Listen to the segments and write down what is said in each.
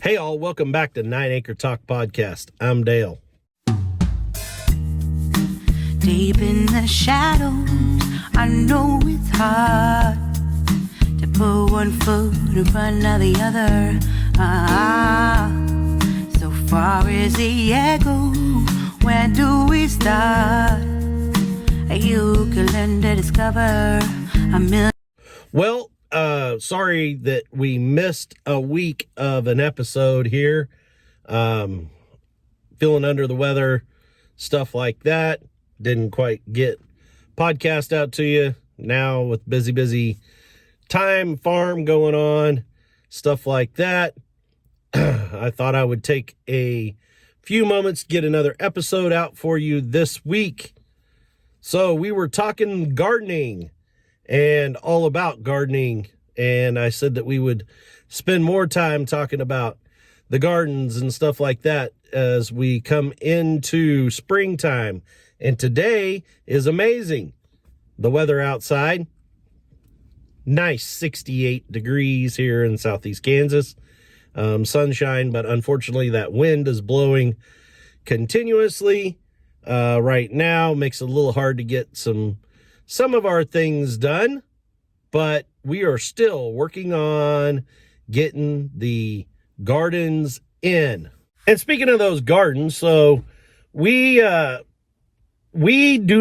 Hey all, welcome back to Acre Podcast. I'm Dale. Deep in the shadows, I know it's hard to put one foot in front of the other. So far as the echo, where do we start? You can learn to discover a million. Well, sorry that we missed a week of an episode here. Feeling under the weather, stuff like that. Didn't quite get podcast out to you. Now with busy time, farm going on, stuff like that. I thought I would take a few moments to get another episode out for you this week. So we were talking gardening and all about gardening. And I said that we would spend more time talking about the gardens and stuff like that as we come into springtime. And today is amazing. The weather outside, nice 68 degrees here in southeast Kansas. Sunshine, but unfortunately that wind is blowing continuously right now. Makes it a little hard to get some of our things done, but we are still working on getting the gardens in. And speaking of those gardens, so we do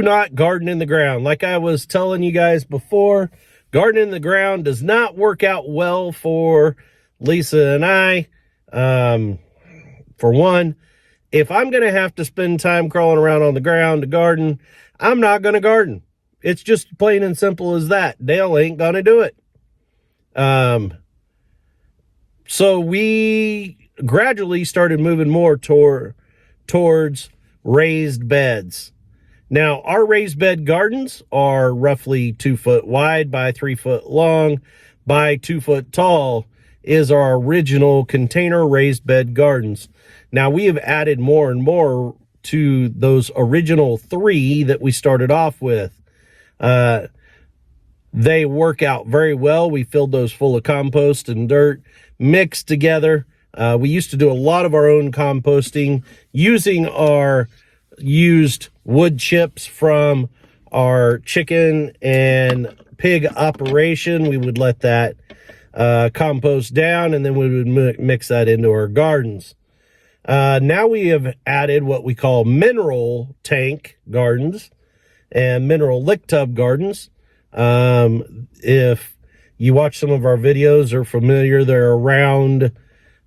not garden in the ground. Like I was telling you guys before, gardening in the ground does not work out well for Lisa and I. For one, if I'm going to have to spend time crawling around on the ground to garden, I'm not going to garden. It's just plain and simple as that. Dale ain't going to do it. So we gradually started moving more towards raised beds. Now, our raised bed gardens are roughly 2 foot wide by 3 foot long by 2 foot tall is our original container raised bed gardens. Now, we have added more and more to those original 3 that we started off with. They work out very well. We filled those full of compost and dirt mixed together. We used to do a lot of our own composting using our used wood chips from our chicken and pig operation. We would let that compost down, and then we would mix that into our gardens. Now we have added what we call mineral tank gardens and mineral lick tub gardens. If you watch some of our videos are familiar, they're around,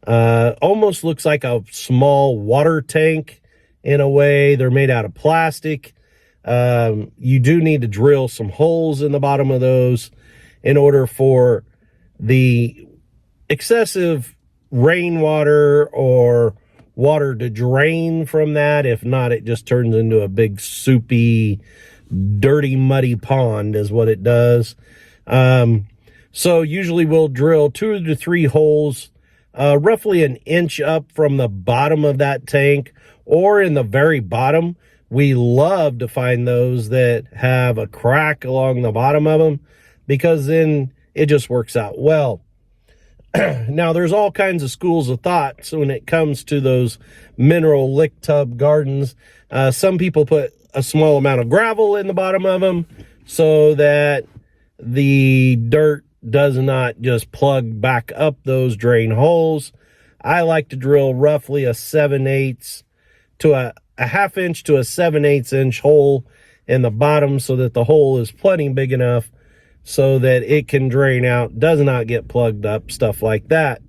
almost looks like a small water tank in a way. They're made out of plastic. You do need to drill some holes in the bottom of those in order for the excessive rainwater or water to drain from that. If not, it just turns into a big soupy, dirty, muddy pond is what it does. So usually we'll drill 2 to 3 holes, roughly an inch up from the bottom of that tank or in the very bottom. We love to find those that have a crack along the bottom of them because then it just works out well. Now, there's all kinds of schools of thought when it comes to those mineral lick tub gardens. Some people put a small amount of gravel in the bottom of them so that the dirt does not just plug back up those drain holes. I like to drill roughly a 7/8 to a half inch to a 7/8 inch hole in the bottom so that the hole is plenty big enough so that it can drain out, does not get plugged up, stuff like that.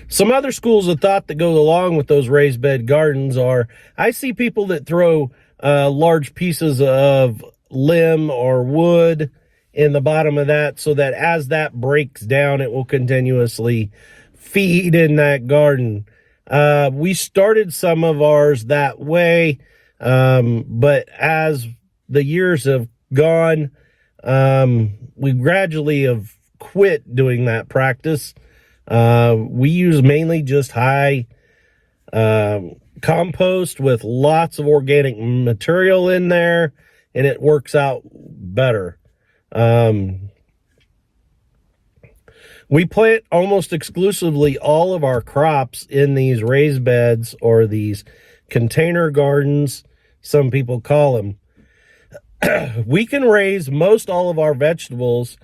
Some other schools of thought that go along with those raised bed gardens are, I see people that throw large pieces of limb or wood in the bottom of that so that as that breaks down, it will continuously feed in that garden. We started some of ours that way, but as the years have gone, we gradually have quit doing that practice. We use mainly just high compost with lots of organic material in there, and it works out better. We plant almost exclusively all of our crops in these raised beds or these container gardens, some people call them. We can raise most all of our vegetables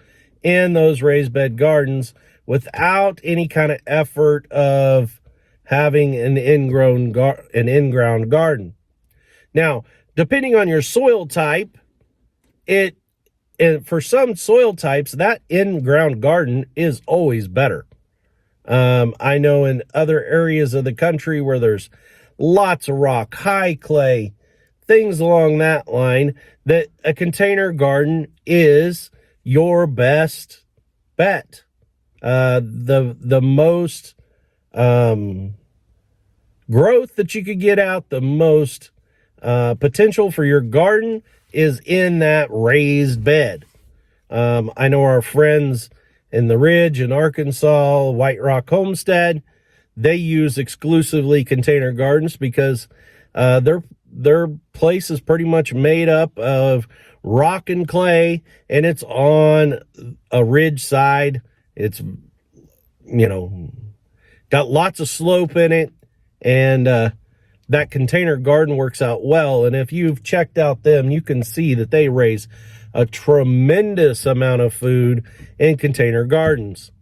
in those raised bed gardens without any kind of effort of having an in-ground garden. Now, depending on your soil type, and for some soil types, that in-ground garden is always better. I know in other areas of the country where there's lots of rock, high clay, things along that line, that a container garden is your best bet. The most growth that you could get out, the most potential for your garden is in that raised bed. I know our friends in the Ridge in Arkansas, White Rock Homestead, they use exclusively container gardens because their place is pretty much made up of rock and clay, and it's on a ridge side. It's, got lots of slope in it, and that container garden works out well. And if you've checked out them, you can see that they raise a tremendous amount of food in container gardens.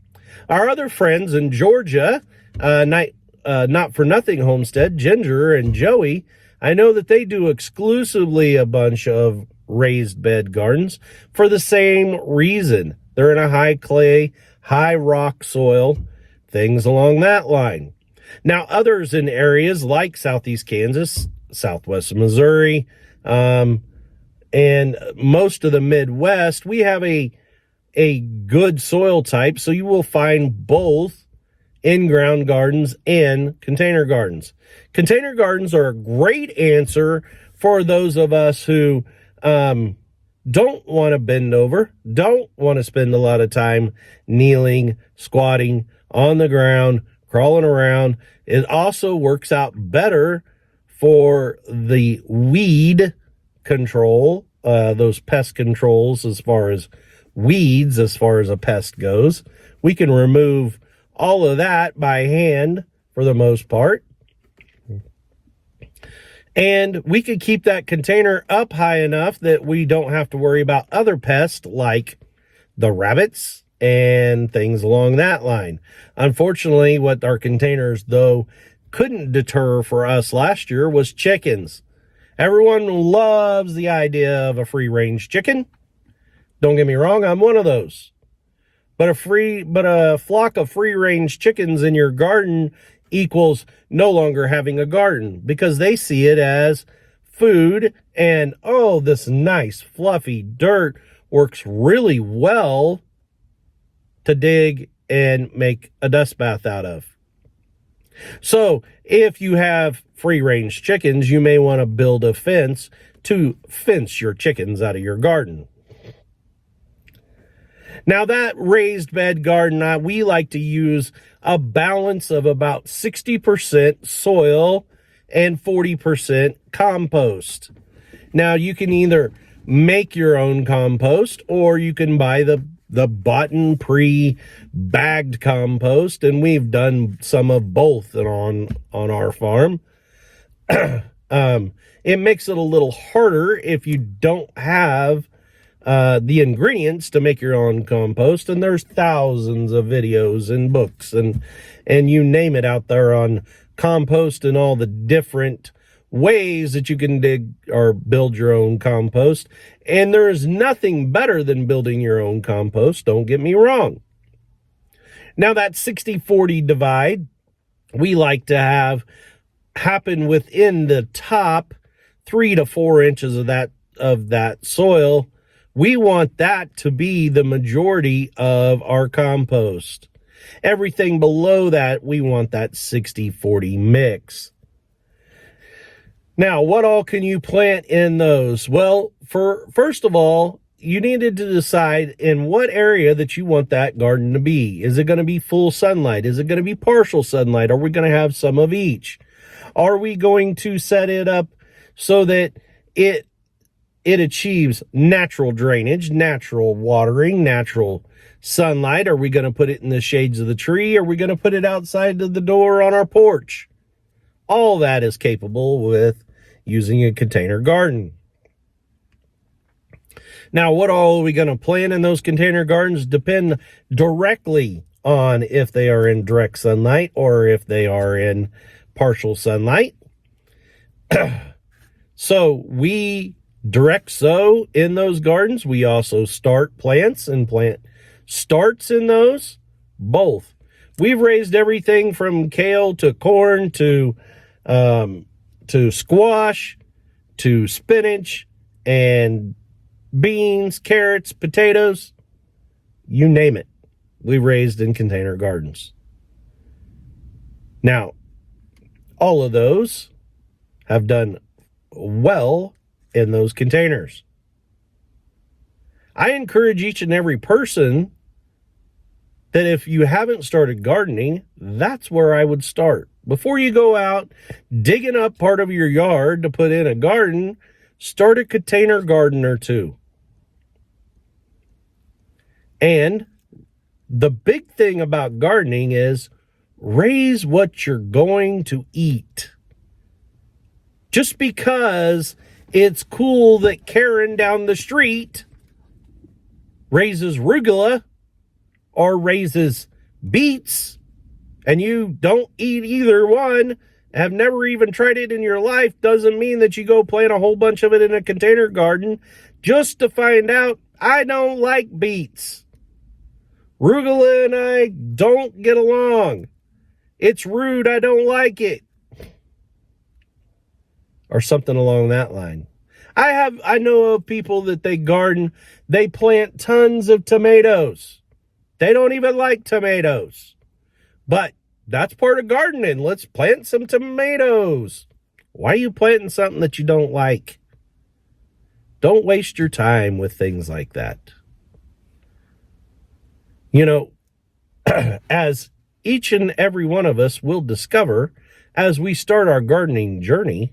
Our other friends in Georgia, Not For Nothing Homestead, Ginger and Joey, I know that they do exclusively a bunch of raised bed gardens for the same reason. They're in a high clay, high rock soil, things along that line. Now, others in areas like Southeast Kansas, Southwest Missouri, and most of the Midwest, we have a good soil type, so you will find both in-ground gardens and container gardens. Container gardens are a great answer for those of us who don't want to bend over, don't want to spend a lot of time kneeling, squatting on the ground, crawling around. It also works out better for the weed control, those pest controls as far as weeds, as far as a pest goes. We can remove all of that by hand for the most part. And we could keep that container up high enough that we don't have to worry about other pests like the rabbits and things along that line. Unfortunately, what our containers, though, couldn't deter for us last year was chickens. Everyone loves the idea of a free-range chicken. Don't get me wrong, I'm one of those. But a flock of free-range chickens in your garden equals no longer having a garden, because they see it as food, and this nice fluffy dirt works really well to dig and make a dust bath out of. So if you have free-range chickens, you may want to build a fence to fence your chickens out of your garden. Now, that raised bed garden, we like to use a balance of about 60% soil and 40% compost. Now, you can either make your own compost, or you can buy the bought and pre-bagged compost, and we've done some of both on our farm. It makes it a little harder if you don't have the ingredients to make your own compost, and there's thousands of videos and books and you name it out there on compost and all the different ways that you can dig or build your own compost. And there is nothing better than building your own compost, don't get me wrong. Now, that 60-40 divide we like to have happen within the top 3 to 4 inches of that soil. We want that to be the majority of our compost. Everything below that, we want that 60-40 mix. Now, what all can you plant in those? Well, first of all, you needed to decide in what area that you want that garden to be. Is it going to be full sunlight? Is it going to be partial sunlight? Are we going to have some of each? Are we going to set it up so that it it achieves natural drainage, natural watering, natural sunlight. Are we going to put it in the shades of the tree? Are we going to put it outside of the door on our porch? All that is capable with using a container garden. Now, what all are we going to plant in those container gardens depend directly on if they are in direct sunlight or if they are in partial sunlight. So we direct sow in those gardens. We also start plants and plant starts in those, both. We've raised everything from kale to corn to squash to spinach and beans, carrots, potatoes, you name it. We raised in container gardens. Now, all of those have done well in those containers. I encourage each and every person that if you haven't started gardening, that's where I would start. Before you go out digging up part of your yard to put in a garden, start a container garden or two. And the big thing about gardening is raise what you're going to eat. Just because it's cool that Karen down the street raises arugula or raises beets, and you don't eat either one, have never even tried it in your life, doesn't mean that you go plant a whole bunch of it in a container garden just to find out, I don't like beets. Arugula and I don't get along. It's rude, I don't like it. Or something along that line. I know of people that they garden, they plant tons of tomatoes. They don't even like tomatoes. But that's part of gardening. Let's plant some tomatoes. Why are you planting something that you don't like? Don't waste your time with things like that. You know, as each and every one of us will discover as we start our gardening journey,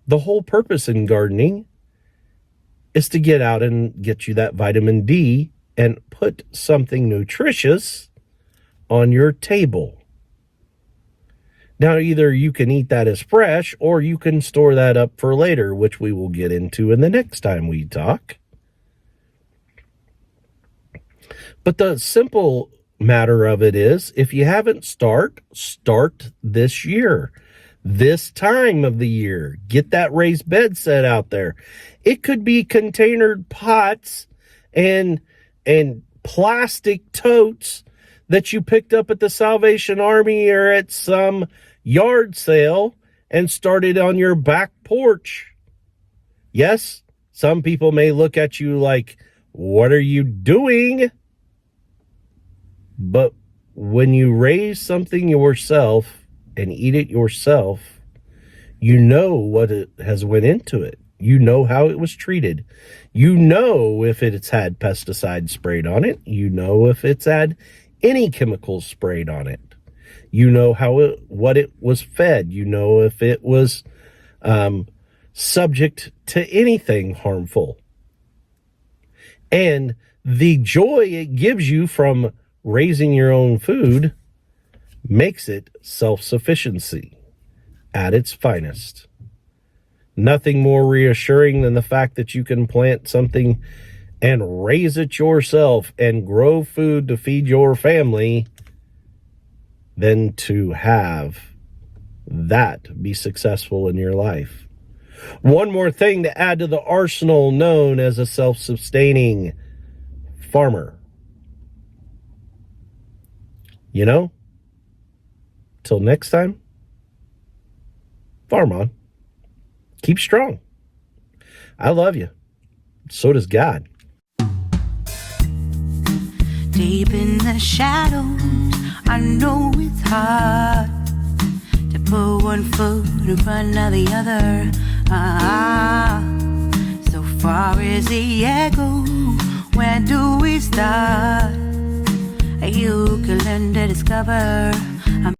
the whole purpose in gardening is to get out and get you that vitamin D and put something nutritious on your table. Now, either you can eat that as fresh or you can store that up for later, which we will get into in the next time we talk. But the simple matter of it is, if you haven't start this year. This time of the year, get that raised bed set out there. It could be containered pots and plastic totes that you picked up at the Salvation Army or at some yard sale and started on your back porch. Yes, some people may look at you like, what are you doing? But when you raise something yourself and eat it yourself, you know what it has went into it. You know how it was treated. You know if it's had pesticides sprayed on it. You know if it's had any chemicals sprayed on it. You know what it was fed. You know if it was subject to anything harmful. And the joy it gives you from raising your own food makes it self-sufficiency at its finest. Nothing more reassuring than the fact that you can plant something and raise it yourself and grow food to feed your family than to have that be successful in your life. One more thing to add to the arsenal known as a self-sustaining farmer. You know, till next time, farm on. Keep strong. I love you. So does God. Deep in the shadows, I know it's hard to put one foot in front of the other. So far as the echo, where do we start? You can learn to discover